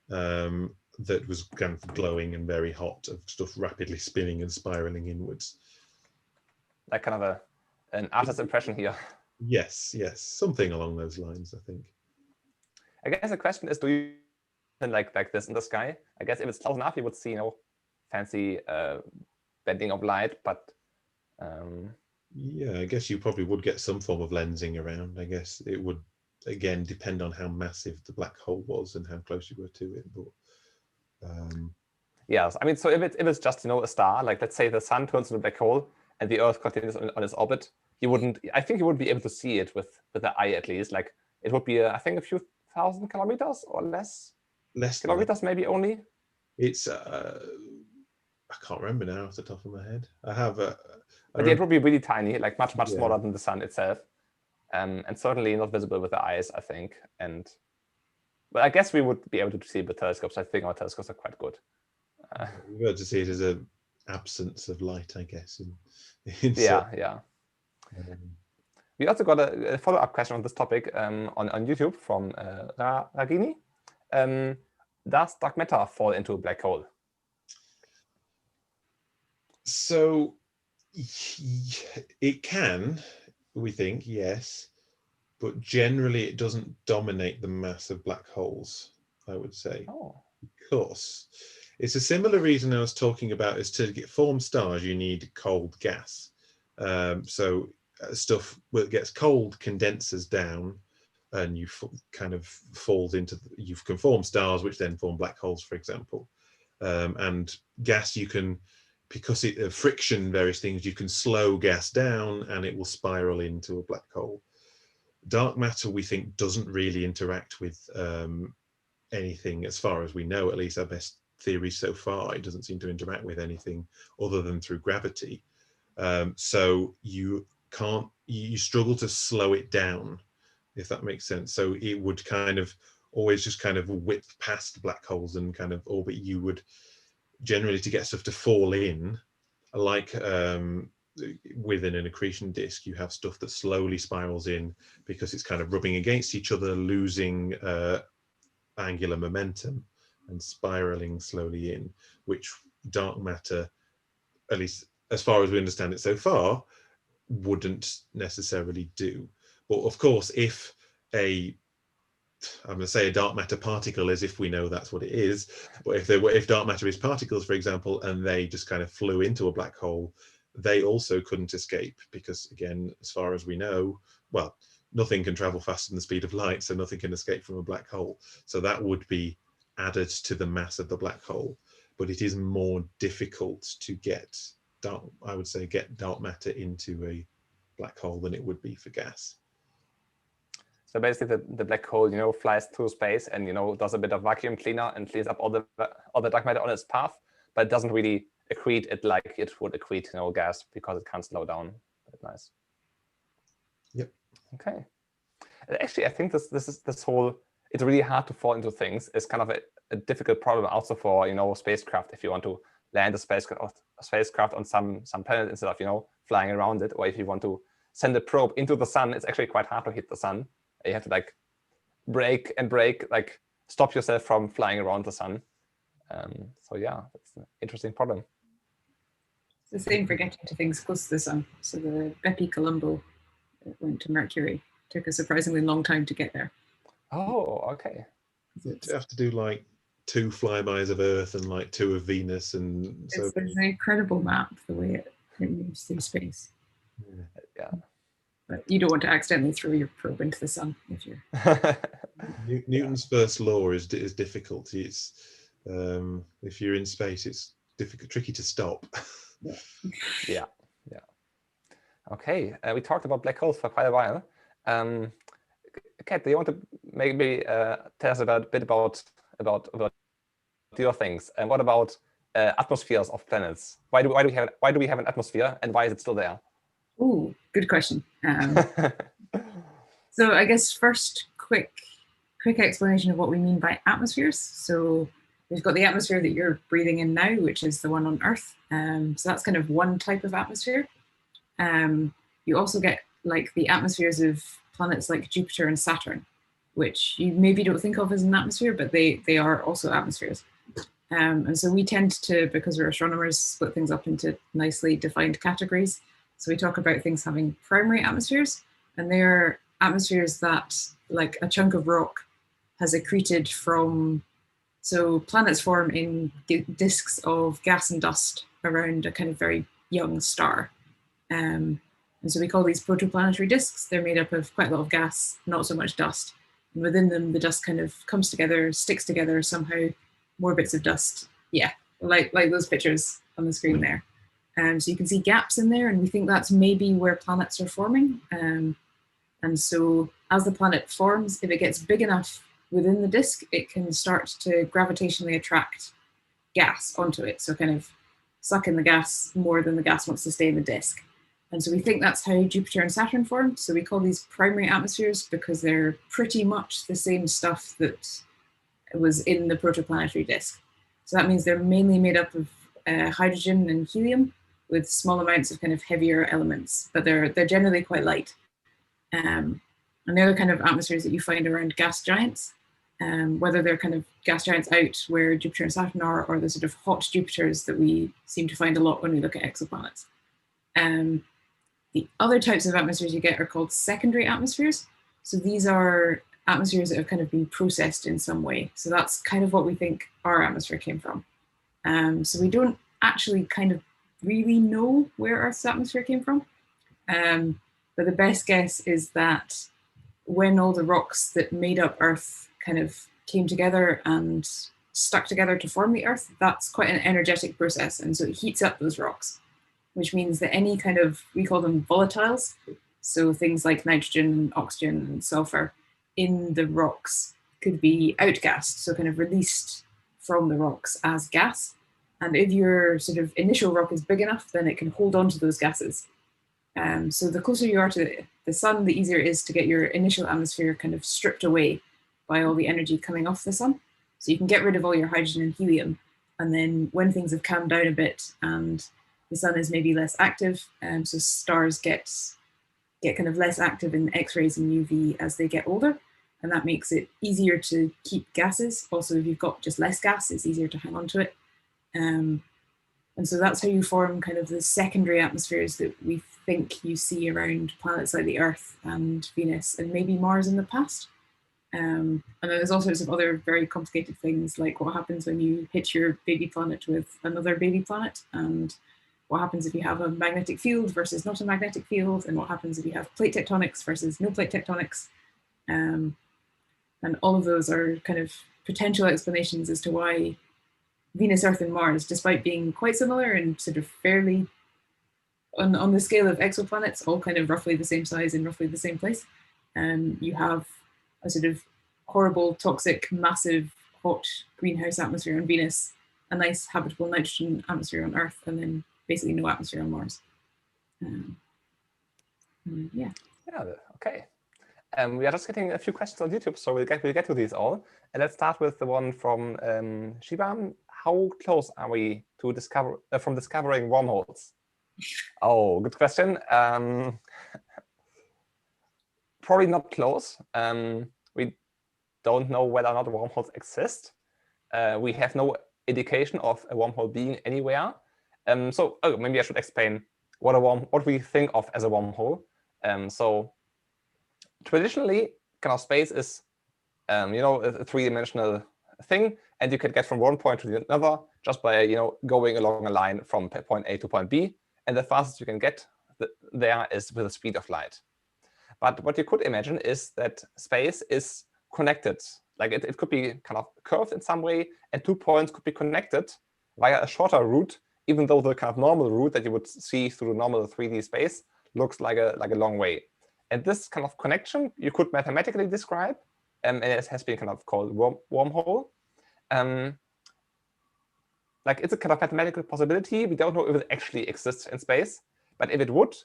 that was kind of glowing and very hot, of stuff rapidly spinning and spiraling inwards. Like kind of an artist's impression here. Yes, yes, something along those lines, I think. I guess the question is, do you like this in the sky? I guess if it's close enough, you would see, you know, fancy bending of light, but yeah, I guess you probably would get some form of lensing around. I guess it would, again, depend on how massive the black hole was and how close you were to it. But yes, I mean, so if it's just, you know, a star, like let's say the sun turns into a black hole and the Earth continues on its orbit, I think you wouldn't be able to see it with the eye, at least. Like it would be, I think, a few thousand kilometers or less. Less kilometers, maybe only. It's I can't remember now off the top of my head. I have a. But yeah, it would be really tiny, like much smaller than the sun itself, and certainly not visible with the eyes, I think. But I guess we would be able to see it with telescopes. I think our telescopes are quite good. We're able to see it as an absence of light, I guess. Yeah. We also got a follow-up question on this topic on YouTube from Ragini. Does dark matter fall into a black hole? So it can, we think, yes, but generally it doesn't dominate the mass of black holes, I would say. Because it's a similar reason I was talking about, is to form stars, you need cold gas. So stuff that gets cold condenses down, and you kind of falls into, you can form stars, which then form black holes, for example. And gas, you can, because of friction, various things, you can slow gas down and it will spiral into a black hole. Dark matter, we think, doesn't really interact with anything, as far as we know, at least our best theory so far. It doesn't seem to interact with anything other than through gravity. So you struggle to slow it down, if that makes sense. So it would kind of always just kind of whip past black holes and kind of orbit. You would generally, to get stuff to fall in, like within an accretion disk, you have stuff that slowly spirals in because it's kind of rubbing against each other, losing angular momentum and spiraling slowly in, which dark matter, at least as far as we understand it so far, wouldn't necessarily do. But of course, if I'm going to say a dark matter particle, as if we know that's what it is, but if dark matter is particles, for example, and they just kind of flew into a black hole, they also couldn't escape, because again, as far as we know, well, nothing can travel faster than the speed of light, so nothing can escape from a black hole. So that would be added to the mass of the black hole. But it is more difficult to get dark matter into a black hole than it would be for gas. So basically the black hole, you know, flies through space and, you know, does a bit of vacuum cleaner and cleans up all the dark matter on its path, but it doesn't really accrete it like it would accrete, you know, gas, because it can't slow down. That's nice. Yep. Okay. And actually, I think this whole, it's really hard to fall into things, is kind of a difficult problem also for, you know, spacecraft. If you want to land a spacecraft on some planet instead of, you know, flying around it, or if you want to send a probe into the sun, it's actually quite hard to hit the sun. You have to like brake, like stop yourself from flying around the sun. So yeah, that's an interesting problem. It's the same for getting to things close to the sun. So the Bepi Colombo that went to Mercury took a surprisingly long time to get there. Oh, okay. You have to do like 2 flybys of Earth and like 2 of Venus, and so it's an incredible map, the way it moves through space. Yeah. But you don't want to accidentally throw your probe into the sun if you're. Newton's first law is difficult. It's if you're in space, it's tricky to stop. Yeah. Okay, we talked about black holes for quite a while. Kat, do you want to maybe tell us a bit about your things? And what about atmospheres of planets? Why do we have an atmosphere, and why is it still there? Oh, good question. So I guess first quick quick explanation of what we mean by atmospheres. So we've got the atmosphere that you're breathing in now, which is the one on Earth. So that's kind of one type of atmosphere. You also get like the atmospheres of planets like Jupiter and Saturn, which you maybe don't think of as an atmosphere, but they are also atmospheres. And so we tend to, because we're astronomers, split things up into nicely defined categories. So we talk about things having primary atmospheres, and they're atmospheres that, like a chunk of rock, has accreted from, so planets form in disks of gas and dust around a kind of very young star. And so we call these protoplanetary disks. They're made up of quite a lot of gas, not so much dust. And within them, the dust kind of comes together, sticks together somehow, more bits of dust. Yeah, like those pictures on the screen there. So you can see gaps in there, and we think that's maybe where planets are forming. And so as the planet forms, if it gets big enough within the disk, it can start to gravitationally attract gas onto it. So kind of suck in the gas more than the gas wants to stay in the disk. And so we think that's how Jupiter and Saturn formed. So we call these primary atmospheres because they're pretty much the same stuff that was in the protoplanetary disk. So that means they're mainly made up of hydrogen and helium with small amounts of kind of heavier elements, but they're generally quite light. And the other kind of atmospheres that you find around gas giants, whether they're kind of gas giants out where Jupiter and Saturn are, or the sort of hot Jupiters that we seem to find a lot when we look at exoplanets. The other types of atmospheres you get are called secondary atmospheres. So these are atmospheres that have kind of been processed in some way. So that's kind of what we think our atmosphere came from. So we don't actually kind of really know where Earth's atmosphere came from. But the best guess is that when all the rocks that made up Earth kind of came together and stuck together to form the Earth, that's quite an energetic process. And so it heats up those rocks, which means that any kind of, we call them volatiles, so things like nitrogen, oxygen, and sulfur in the rocks could be outgassed, so kind of released from the rocks as gas. And if your sort of initial rock is big enough, then it can hold on to those gases. So the closer you are to the sun, the easier it is to get your initial atmosphere kind of stripped away by all the energy coming off the sun. So you can get rid of all your hydrogen and helium. And then when things have calmed down a bit and the sun is maybe less active, so stars get kind of less active in X-rays and UV as they get older. And that makes it easier to keep gases. Also, if you've got just less gas, it's easier to hang on to it. And so that's how you form kind of the secondary atmospheres that we think you see around planets like the Earth and Venus and maybe Mars in the past. And then there's all sorts of other very complicated things, like what happens when you hit your baby planet with another baby planet, and what happens if you have a magnetic field versus not a magnetic field, and what happens if you have plate tectonics versus no plate tectonics. And all of those are kind of potential explanations as to why Venus, Earth, and Mars, despite being quite similar and sort of fairly on the scale of exoplanets, all kind of roughly the same size in roughly the same place, you have a sort of horrible, toxic, massive, hot greenhouse atmosphere on Venus, a nice habitable nitrogen atmosphere on Earth, and then basically no atmosphere on Mars. Yeah. Yeah. Okay. We are just getting a few questions on YouTube, so we'll get to these all. And let's start with the one from Shibam. How close are we to discovering wormholes? Oh, good question. Probably not close. We don't know whether or not wormholes exist. We have no indication of a wormhole being anywhere. So maybe I should explain what we think of as a wormhole. So traditionally, kind of space is, a three-dimensional thing, and you can get from one point to another just by, going along a line from point A to point B. And the fastest you can get there is with the speed of light. But what you could imagine is that space is connected. Like it could be kind of curved in some way, and 2 points could be connected via a shorter route, even though the kind of normal route that you would see through the normal 3D space looks like a long way. And this kind of connection you could mathematically describe, and it has been kind of called wormhole. Like it's a kind of mathematical possibility. We don't know if it actually exists in space, but if it would,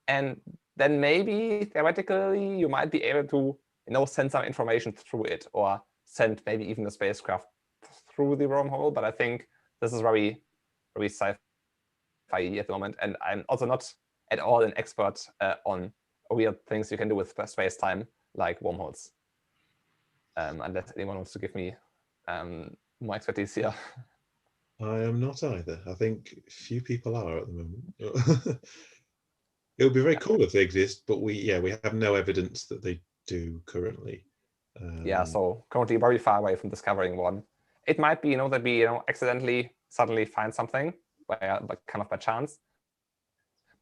and then maybe theoretically you might be able to send some information through it, or send maybe even the spacecraft through the wormhole. But I think this is very, very sci-fi at the moment, and I'm also not at all an expert on weird things you can do with space-time, like wormholes. Unless anyone wants to give me more expertise here. I am not either. I think few people are at the moment. It would be very cool if they exist, but we have no evidence that they do currently. Yeah, so currently very far away from discovering one. It might be, that we accidentally suddenly find something but kind of by chance.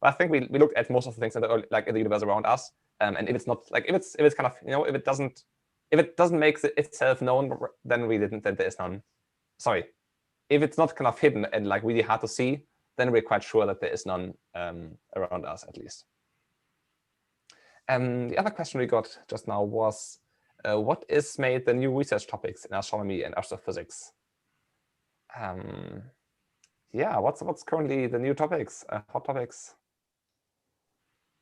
But I think we looked at most of the things in the universe around us, and if it's not if it's kind of if it doesn't make itself known, then there is none. Sorry, if it's not kind of hidden and really hard to see, then we're quite sure that there is none around us, at least. The other question we got just now was, what is made the new research topics in astronomy and astrophysics? Yeah, what's currently the new topics, hot topics?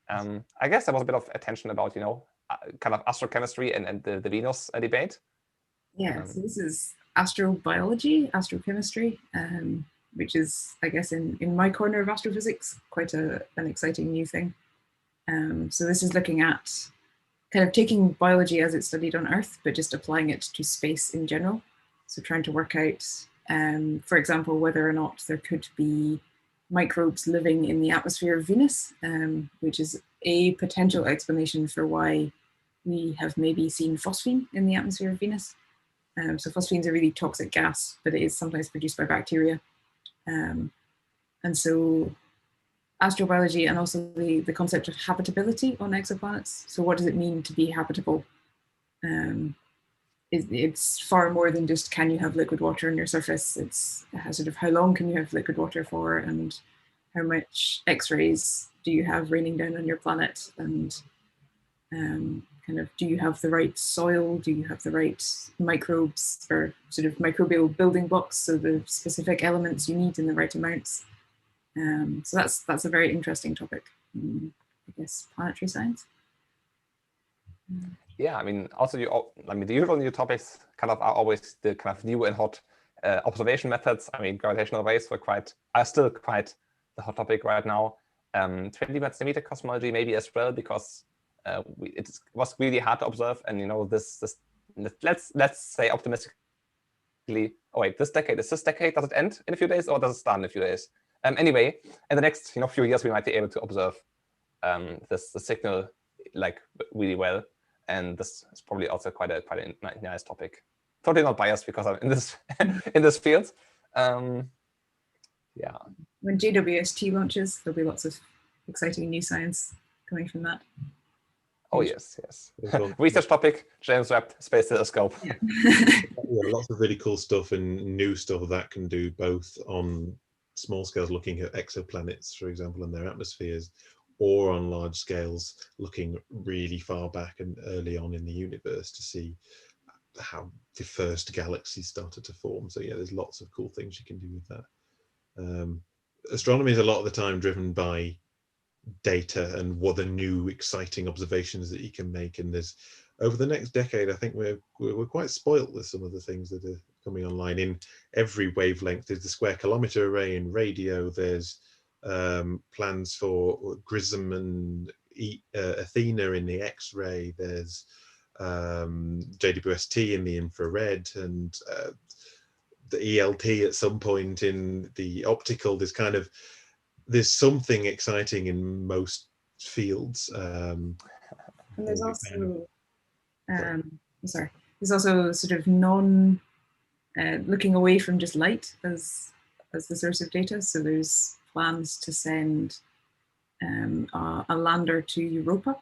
I guess there was a bit of attention about, kind of astrochemistry and the Venus debate. Yeah, so this is astrobiology, astrochemistry, which is, I guess, in my corner of astrophysics, quite an exciting new thing. So this is looking at kind of taking biology as it's studied on Earth, but just applying it to space in general. So trying to work out, for example, whether or not there could be microbes living in the atmosphere of Venus, which is a potential explanation for why we have maybe seen phosphine in the atmosphere of Venus. So phosphine is a really toxic gas, but it is sometimes produced by bacteria. And so astrobiology, and also the concept of habitability on exoplanets. So what does it mean to be habitable? It's far more than just, can you have liquid water on your surface? It's sort of how long can you have liquid water for, and how much X-rays do you have raining down on your planet, and kind of, do you have the right soil? Do you have the right microbes, or sort of microbial building blocks, so the specific elements you need in the right amounts? So that's a very interesting topic in, I guess, planetary science. Yeah, I mean, also the usual new topics kind of are always the kind of new and hot observation methods. I mean, gravitational waves are still quite the hot topic right now. 20 centimeter cosmology maybe as well, because it was really hard to observe, and this let's say optimistically, oh wait, this decade does it end in a few days, or does it start in a few days? Anyway, in the next few years, we might be able to observe the signal really well, and this is probably also quite a nice topic. Totally not biased because I'm in this in this field. Yeah. When JWST launches, there'll be lots of exciting new science coming from that. Oh yes. Research topic: James Webb Space Telescope. Yeah. Lots of really cool stuff and new stuff that can do both on small scales, looking at exoplanets, for example, and their atmospheres, or on large scales, looking really far back and early on in the universe to see how the first galaxies started to form. So yeah, there's lots of cool things you can do with that. Astronomy is a lot of the time driven by data and what the new exciting observations that you can make, and there's, over the next decade, I think we're quite spoilt with some of the things that are coming online in every wavelength. There's the Square Kilometre Array in radio, there's plans for GRISM and Athena in the X-ray, there's JWST in the infrared, and the ELT at some point in the optical. There's something exciting in most fields. And there's also there's also sort of looking away from just light as the source of data. So there's plans to send a lander to Europa.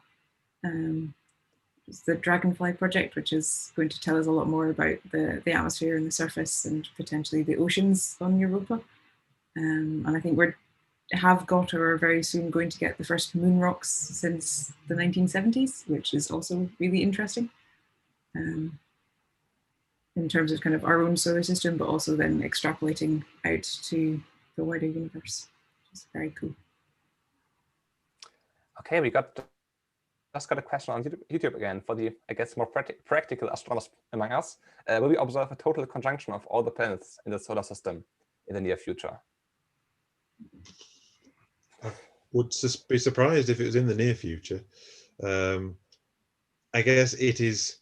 It's the Dragonfly project, which is going to tell us a lot more about the atmosphere and the surface and potentially the oceans on Europa. And I think have got or are very soon going to get the first moon rocks since the 1970s, which is also really interesting in terms of kind of our own solar system, but also then extrapolating out to the wider universe, which is very cool. Okay, we got just got a question on YouTube again for the, I guess, more practical astronomers among us. Will we observe a total conjunction of all the planets in the solar system in the near future? Would be surprised if it was in the near future. I guess it is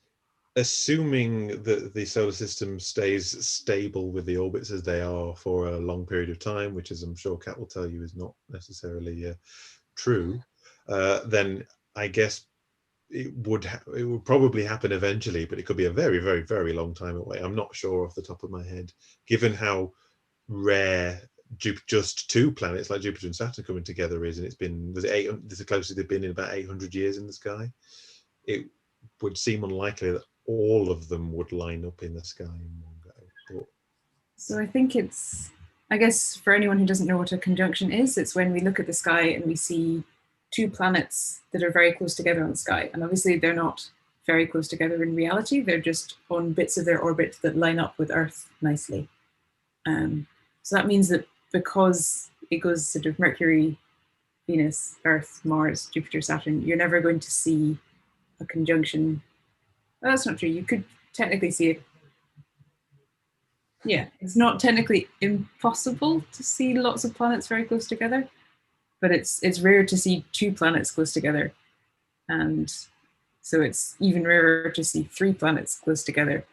assuming that the solar system stays stable with the orbits as they are for a long period of time, which, as I'm sure Kat will tell you, is not necessarily true. Then I guess it would probably happen eventually, but it could be a very, very, very long time away. I'm not sure off the top of my head, given how rare just two planets like Jupiter and Saturn coming together is, and it's been, this is the closest they've been in about 800 years in the sky. It would seem unlikely that all of them would line up in the sky in one go. But... So I think it's, I guess for anyone who doesn't know what a conjunction is, it's when we look at the sky and we see two planets that are very close together on the sky. And obviously they're not very close together in reality. They're just on bits of their orbit that line up with Earth nicely. So that means that because it goes sort of Mercury, Venus, Earth, Mars, Jupiter, Saturn, you're never going to see a conjunction. Well, that's not true. You could technically see it. Yeah, it's not technically impossible to see lots of planets very close together, but it's rare to see two planets close together. And so it's even rarer to see three planets close together.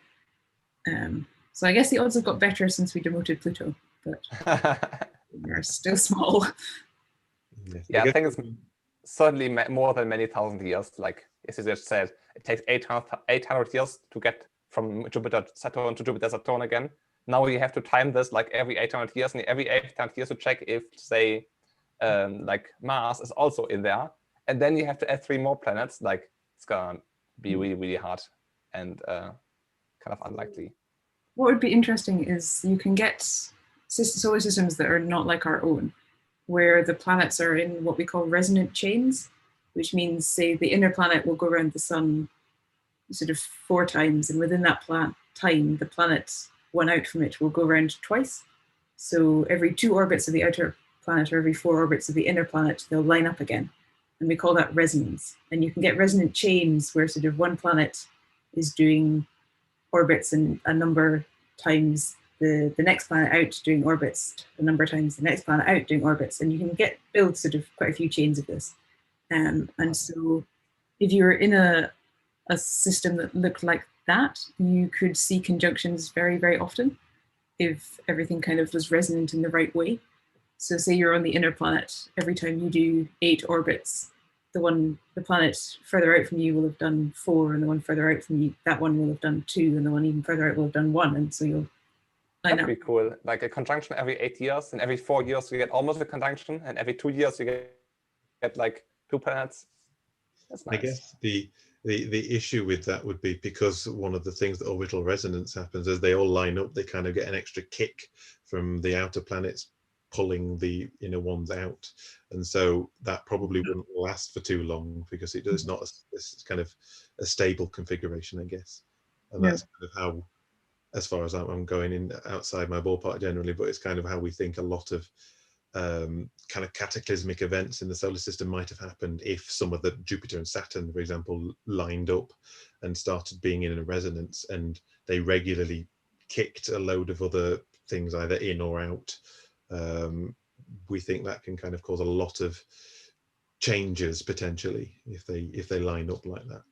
So I guess the odds have got better since we demoted Pluto, but they're still small. Yeah, I think it's certainly more than many thousand years. Like as you just said, it takes 800 years to get from Jupiter Saturn to Jupiter Saturn again. Now you have to time this like every 800 years, and every 800 years to check if, say, like Mars is also in there. And then you have to add 3 more planets. Like it's gonna be really, really hard and kind of unlikely. What would be interesting is you can get solar systems that are not like our own, where the planets are in what we call resonant chains, which means, say, the inner planet will go around the sun sort of 4 times, and within that time, the planet one out from it will go around twice. So every 2 orbits of the outer planet or every 4 orbits of the inner planet, they'll line up again. And we call that resonance. And you can get resonant chains where sort of one planet is doing orbits and a number times the next planet out doing orbits, a number of times the next planet out doing orbits. And you can build sort of quite a few chains of this. And so if you were in a system that looked like that, you could see conjunctions very, very often if everything kind of was resonant in the right way. So say you're on the inner planet, every time you do 8 orbits, the planet further out from you will have done 4, and the one further out from you, that one will have done 2, and the one even further out will have done 1, and so you'll line up. That'd be cool. Like a conjunction every 8 years, and every 4 years you get almost a conjunction, and every 2 years you get like 2 planets. That's nice. I guess the issue with that would be because one of the things that orbital resonance happens as they all line up, they kind of get an extra kick from the outer planets pulling the inner ones out, and so that probably wouldn't last for too long because it's not it's kind of a stable configuration, I guess. And that's kind of how, as far as I'm going in outside my ballpark generally, but it's kind of how we think a lot of kind of cataclysmic events in the solar system might have happened if some of the Jupiter and Saturn, for example, lined up and started being in a resonance, and they regularly kicked a load of other things either in or out. We think that can kind of cause a lot of changes potentially if they line up like that.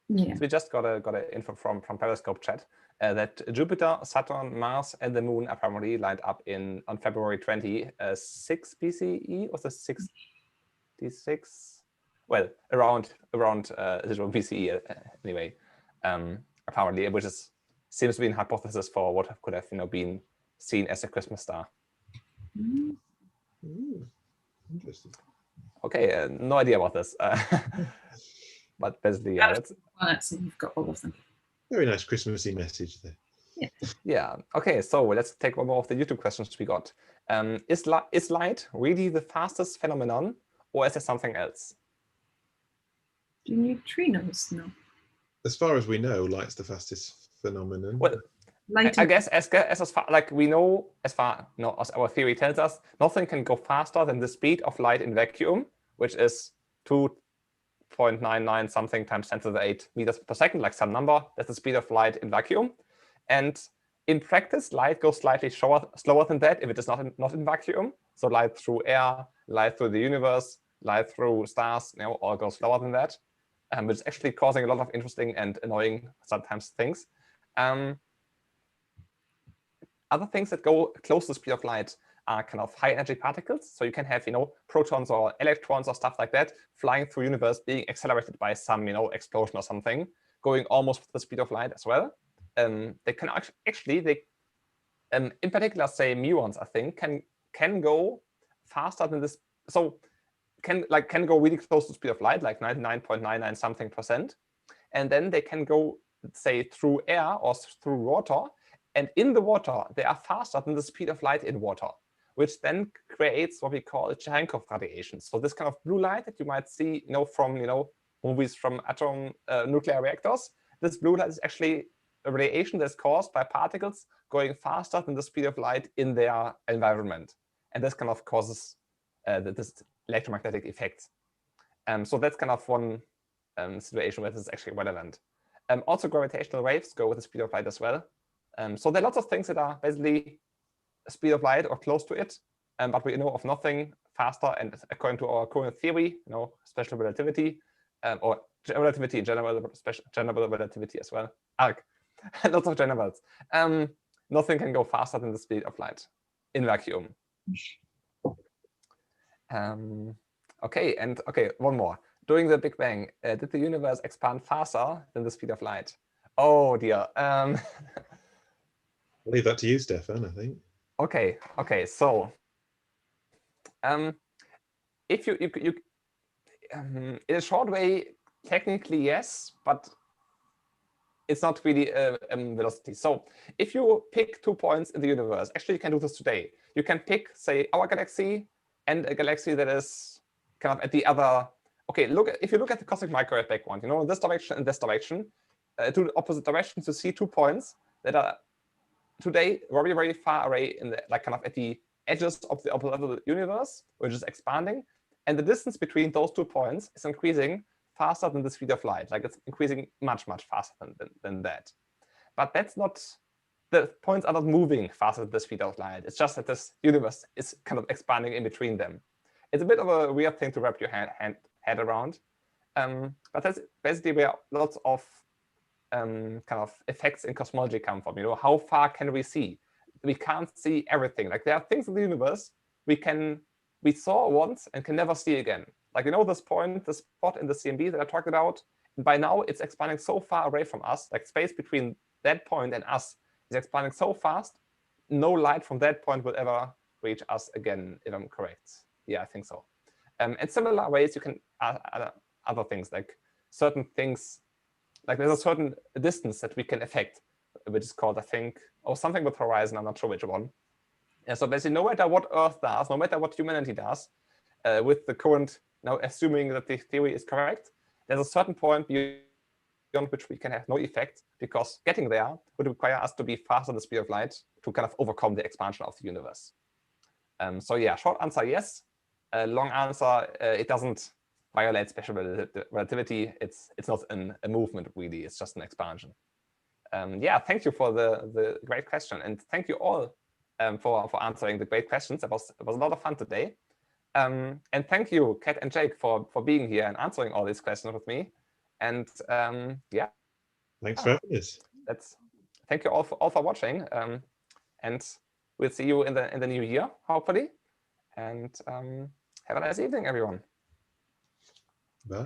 Yeah. So we just got a info from Periscope chat that Jupiter, Saturn, Mars, and the Moon apparently lined up on February 20, 6 BCE. Was it 66? Well, around 0 BCE anyway. Apparently, which seems to be a hypothesis for what could have been seen as a Christmas star. Interesting. Okay, no idea about this, but basically, yeah, that's planets, and you've got all of them. Very nice Christmassy message there. Yeah. Okay, so let's take one more of the YouTube questions we got. Is light really the fastest phenomenon, or is there something else? Do neutrinos? No. As far as we know, light's the fastest phenomenon. Well, I guess as far like we know, as our theory tells us, nothing can go faster than the speed of light in vacuum, which is 2 0.99 something times 10 to the 8 meters per second, like some number. That's the speed of light in vacuum. And in practice, light goes slightly slower than that if it is not in vacuum. So light through air, light through the universe, light through stars, all goes slower than that, which is actually causing a lot of interesting and annoying sometimes things. Other things that go close to the speed of light are kind of high energy particles. So you can have, protons or electrons or stuff like that flying through the universe, being accelerated by some, explosion or something, going almost with the speed of light as well. They can actually, in particular, say muons, I think, can go faster than this. So can go really close to the speed of light, like 99.99 something %. And then they can go, say, through air or through water. And in the water, they are faster than the speed of light in water, which then creates what we call Cherenkov radiation. So this kind of blue light that you might see, from movies from nuclear reactors. This blue light is actually a radiation that's caused by particles going faster than the speed of light in their environment, and this kind of causes this electromagnetic effect. So that's kind of one situation where this is actually relevant. Also, gravitational waves go with the speed of light as well. So there are lots of things that are basically speed of light or close to it, but we know of nothing faster. And according to our current theory, special relativity, or relativity in general, general relativity as well. Lots of generals. Nothing can go faster than the speed of light in vacuum. Okay, one more. During the Big Bang, did the universe expand faster than the speed of light? Oh dear. I'll leave that to you, Stefan, I think. Okay. So, if you in a short way, technically yes, but it's not really velocity. So if you pick 2 points in the universe, actually you can do this today. You can pick, say, our galaxy and a galaxy that is kind of at the other. Okay, if you look at the cosmic microwave background, in this direction and this direction, to the opposite directions, you see 2 points that are today very, very far away in the kind of at the edges of the observable universe, which is expanding, and the distance between those 2 points is increasing faster than the speed of light. Like it's increasing much, much faster than that. But that's not, the points are not moving faster than the speed of light. It's just that this universe is kind of expanding in between them. It's a bit of a weird thing to wrap your head around. But that's basically where lots of kind of effects in cosmology come from. How far can we see? We can't see everything. Like there are things in the universe we saw once and can never see again. Like, this point, the spot in the CMB that I talked about, and by now it's expanding so far away from us, like space between that point and us is expanding so fast, no light from that point will ever reach us again, if I'm correct. Yeah, I think so. And similar ways you can add other things, like certain things, like there's a certain distance that we can affect, which is called, I think, something with horizon, I'm not sure which one. And so basically, no matter what Earth does, no matter what humanity does, with the current, now assuming that the theory is correct, there's a certain point beyond which we can have no effect, because getting there would require us to be faster than the speed of light to kind of overcome the expansion of the universe. So yeah, short answer, yes. Long answer, it doesn't violate special relativity. It's not a movement, really. It's just an expansion. Yeah, thank you for the great question. And thank you all for answering the great questions. It was a lot of fun today. And thank you, Kat and Jake, for being here and answering all these questions with me. And yeah. Thanks for having us. Thank you all for watching. And we'll see you in the new year, hopefully. And have a nice evening, everyone. Bye.